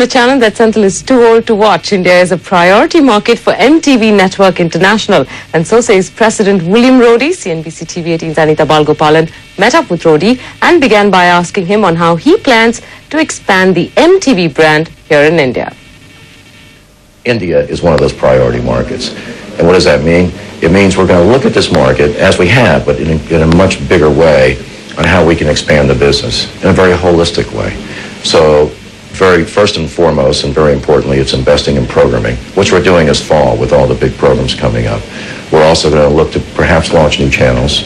on a channel that Senthil is too old to watch. India is a priority market for MTV Network International. And so says President William Roedy. CNBC TV 18's Anita Balgopalan met up with Roedy and began by asking him on how he plans to expand the MTV brand here in India. India is one of those priority markets. And what does that mean? It means we're going to look at this market, as we have, but in a much bigger way, on how we can expand the business in a very holistic way. So very first and foremost, and very importantly, it's investing in programming, which we're doing this fall with all the big programs coming up. We're also going to look to perhaps launch new channels.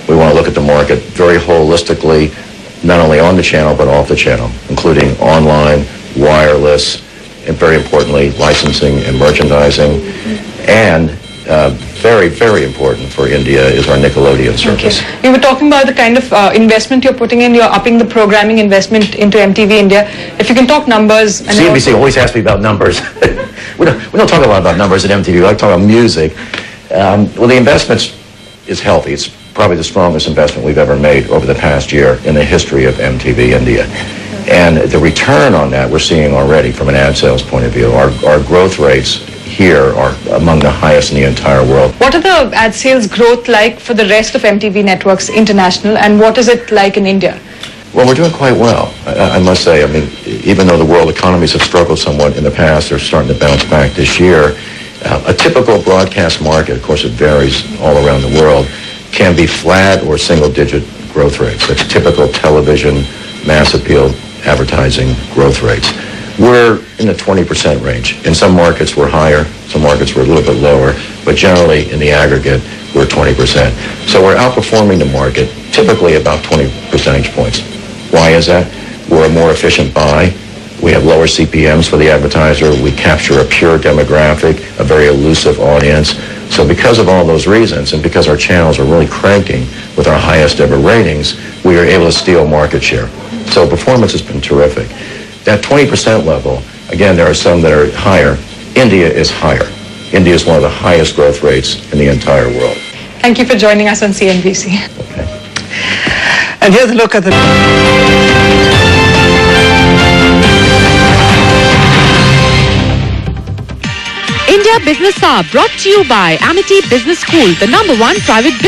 We want to look at the market very holistically, not only on the channel, but off the channel, including online, wireless, and very importantly, licensing and merchandising. And very, very important for India is our Nickelodeon service. Okay. You were talking about the kind of investment you're putting in. You're upping the programming investment into MTV India. If you can talk numbers. And CNBC always asks me about numbers. we don't talk a lot about numbers at MTV. We like to talk about music. Well, the investment is healthy. It's probably the strongest investment we've ever made over the past year in the history of MTV India. And the return on that we're seeing already from an ad sales point of view. Our growth rates here are among the highest in the entire world. What are the ad sales growth like for the rest of MTV Networks International, and what is it like in India? Well, we're doing quite well, I must say. I mean, even though the world economies have struggled somewhat in the past, they're starting to bounce back this year. A typical broadcast market, of course it varies all around the world, can be flat or single-digit growth rates. That's typical television, mass appeal advertising growth rates. We're in the 20% range. In some markets we're higher, some markets we're a little bit lower, but generally in the aggregate we're 20%. So we're outperforming the market, typically about 20 percentage points. Why is that? We're a more efficient buy. We have lower CPMs for the advertiser. We capture a pure demographic, a very elusive audience. So because of all those reasons, and because our channels are really cranking with our highest ever ratings, we are able to steal market share. So performance has been terrific. That 20% level, again, there are some that are higher. India is higher. India is one of the highest growth rates in the entire world. Thank you for joining us on CNBC. Okay. And here's a look at the... India Business Hour brought to you by Amity Business School, the #1 private business